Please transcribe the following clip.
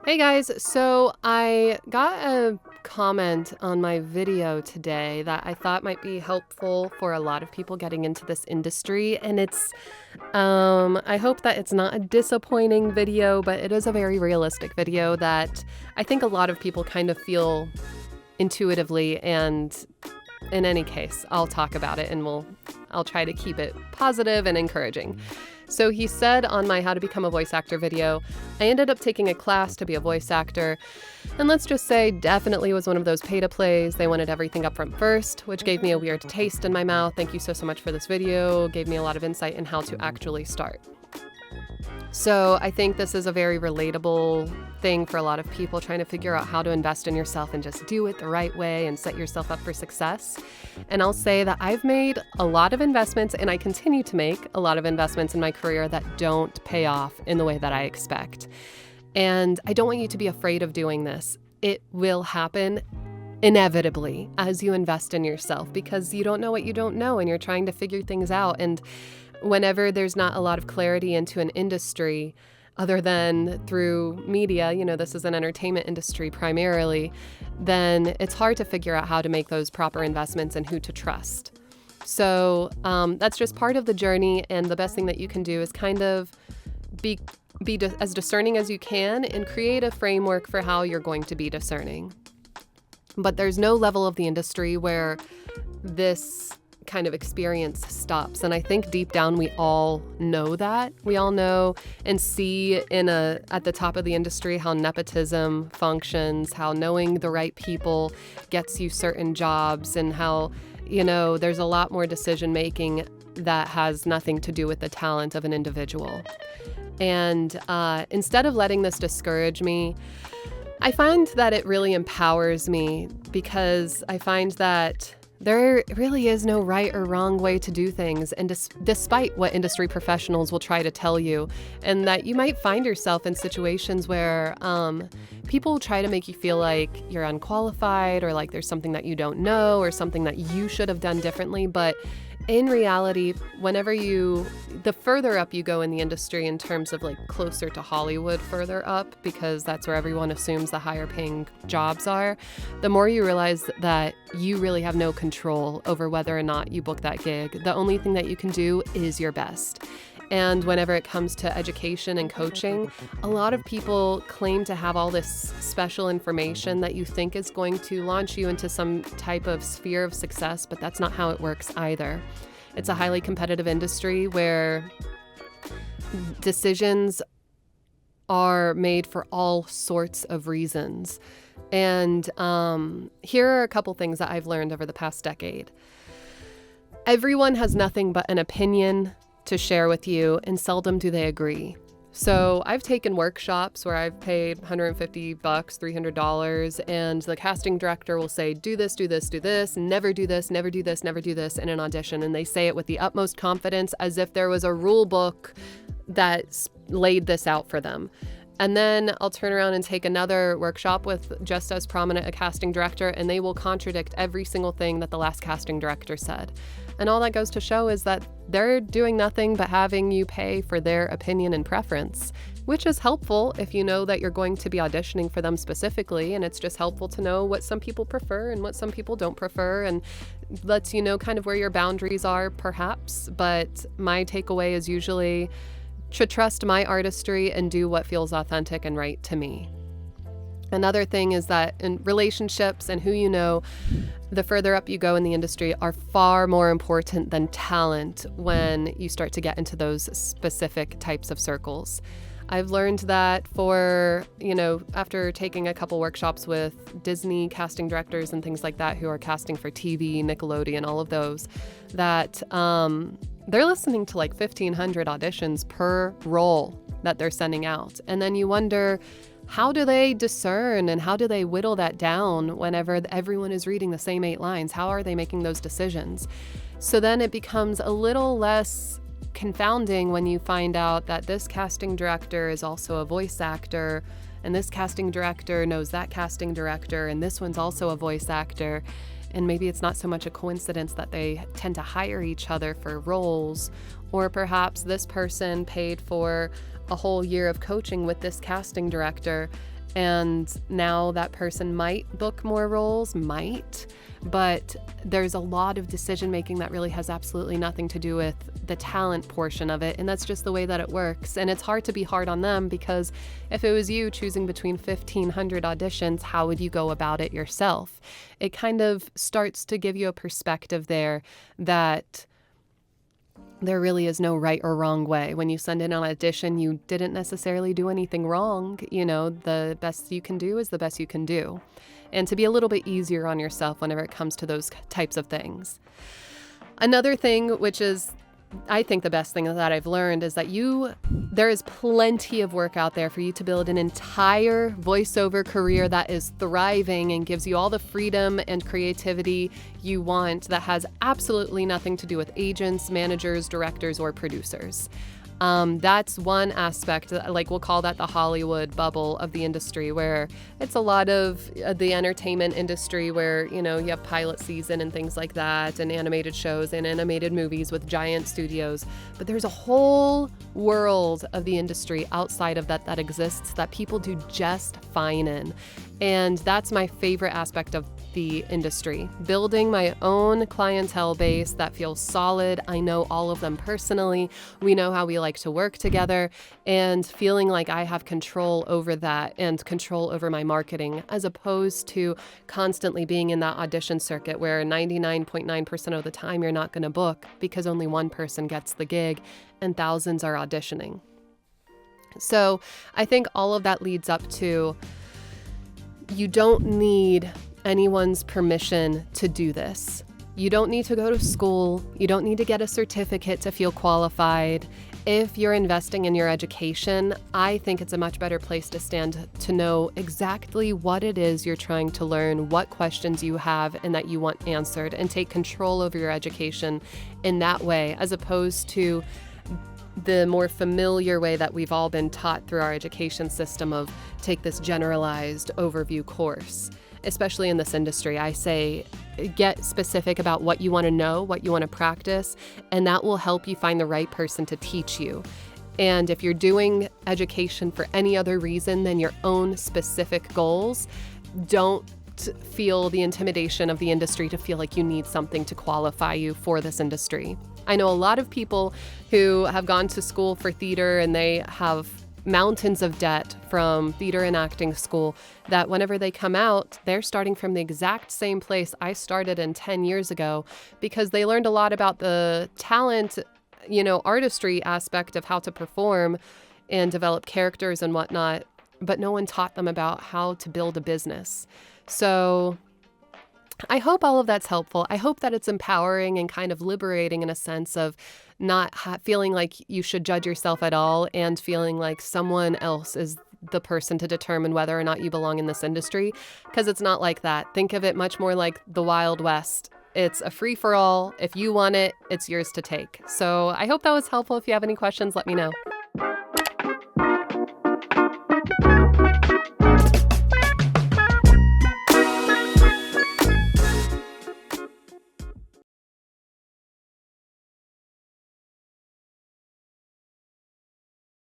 Hey guys, so I got a comment on my video today that I thought might be helpful for a lot of people getting into this industry. And I hope that it's not a disappointing video, but it is a very realistic video that I think a lot of people kind of feel intuitively. And in any case, I'll talk about it and I'll try to keep it positive and encouraging. So he said on my How to Become a Voice Actor video, I ended up taking a class to be a voice actor. And let's just say definitely was one of those pay-to-plays. They wanted everything up front first, which gave me a weird taste in my mouth. Thank you so much for this video. Gave me a lot of insight in how to actually start. So I think this is a very relatable thing for a lot of people trying to figure out how to invest in yourself and just do it the right way and set yourself up for success. And I'll say that I've made a lot of investments, and I continue to make a lot of investments in my career that don't pay off in the way that I expect. And I don't want you to be afraid of doing this. It will happen inevitably as you invest in yourself, because you don't know what you don't know and you're trying to figure things out. And whenever there's not a lot of clarity into an industry, other than through media, this is an entertainment industry primarily, then it's hard to figure out how to make those proper investments and who to trust. So that's just part of the journey, and the best thing that you can do is kind of be as discerning as you can and create a framework for how you're going to be discerning. But there's no level of the industry where this kind of experience stops. And I think deep down we all know that. We all know and see at the top of the industry how nepotism functions, how knowing the right people gets you certain jobs, and how, there's a lot more decision making that has nothing to do with the talent of an individual. And instead of letting this discourage me, I find that it really empowers me, because I find that there really is no right or wrong way to do things, and despite what industry professionals will try to tell you, and that you might find yourself in situations where people try to make you feel like you're unqualified, or like there's something that you don't know, or something that you should have done differently. But in reality, the further up you go in the industry, in terms of like closer to Hollywood, further up, because that's where everyone assumes the higher paying jobs are, the more you realize that you really have no control over whether or not you book that gig. The only thing that you can do is your best. And whenever it comes to education and coaching, a lot of people claim to have all this special information that you think is going to launch you into some type of sphere of success, but that's not how it works either. It's a highly competitive industry where decisions are made for all sorts of reasons. And here are a couple things that I've learned over the past decade. Everyone has nothing but an opinion to share with you, and seldom do they agree. So I've taken workshops where I've paid $150, $300, and the casting director will say, do this, do this, do this, never do this, never do this, never do this in an audition. And they say it with the utmost confidence, as if there was a rule book that laid this out for them. And then I'll turn around and take another workshop with just as prominent a casting director, and they will contradict every single thing that the last casting director said. And all that goes to show is that they're doing nothing but having you pay for their opinion and preference, which is helpful if you know that you're going to be auditioning for them specifically. And it's just helpful to know what some people prefer and what some people don't prefer, and lets you know kind of where your boundaries are, perhaps. But my takeaway is usually to trust my artistry and do what feels authentic and right to me. Another thing is that in relationships and who you know, the further up you go in the industry, are far more important than talent when you start to get into those specific types of circles. I've learned that after taking a couple workshops with Disney casting directors and things like that who are casting for TV, Nickelodeon, all of those, that they're listening to like 1,500 auditions per role that they're sending out. And then you wonder, how do they discern and how do they whittle that down whenever everyone is reading the same 8 lines? How are they making those decisions? So then it becomes a little less confounding when you find out that this casting director is also a voice actor, and this casting director knows that casting director, and this one's also a voice actor. And maybe it's not so much a coincidence that they tend to hire each other for roles, or perhaps this person paid for a whole year of coaching with this casting director, And now that person might book more roles, but there's a lot of decision making that really has absolutely nothing to do with the talent portion of it. And that's just the way that it works. And it's hard to be hard on them, because if it was you choosing between 1,500 auditions, how would you go about it yourself? It kind of starts to give you a perspective there that there really is no right or wrong way. When you send in an audition, you didn't necessarily do anything wrong. The best you can do is the best you can do. And to be a little bit easier on yourself whenever it comes to those types of things. Another thing, which is, I think, the best thing that I've learned, is that there is plenty of work out there for you to build an entire voiceover career that is thriving and gives you all the freedom and creativity you want, that has absolutely nothing to do with agents, managers, directors, or producers. That's one aspect, like we'll call that the Hollywood bubble of the industry, where it's a lot of the entertainment industry where, you have pilot season and things like that, and animated shows and animated movies with giant studios. But there's a whole world of the industry outside of that exists that people do just fine in. And that's my favorite aspect of the industry. Building my own clientele base that feels solid. I know all of them personally. We know how we like to work together, and feeling like I have control over that and control over my marketing, as opposed to constantly being in that audition circuit where 99.9% of the time you're not going to book because only one person gets the gig and thousands are auditioning. So I think all of that leads up to, you don't need anyone's permission to do this. You don't need to go to school. You don't need to get a certificate to feel qualified. If you're investing in your education, I think it's a much better place to stand to know exactly what it is you're trying to learn, what questions you have and that you want answered, and take control over your education in that way, as opposed to the more familiar way that we've all been taught through our education system of take this generalized overview course. Especially in this industry, I say get specific about what you want to know, what you want to practice, and that will help you find the right person to teach you. And if you're doing education for any other reason than your own specific goals, don't feel the intimidation of the industry to feel like you need something to qualify you for this industry. I know a lot of people who have gone to school for theater and they have mountains of debt from theater and acting school, that whenever they come out, they're starting from the exact same place I started in 10 years ago, because they learned a lot about the talent, artistry aspect of how to perform and develop characters and whatnot, but no one taught them about how to build a business. So I hope all of that's helpful. I hope that it's empowering and kind of liberating in a sense of not feeling like you should judge yourself at all, and feeling like someone else is the person to determine whether or not you belong in this industry, because it's not like that. Think of it much more like the Wild West. It's a free-for-all. If you want it, it's yours to take. So I hope that was helpful. If you have any questions, let me know.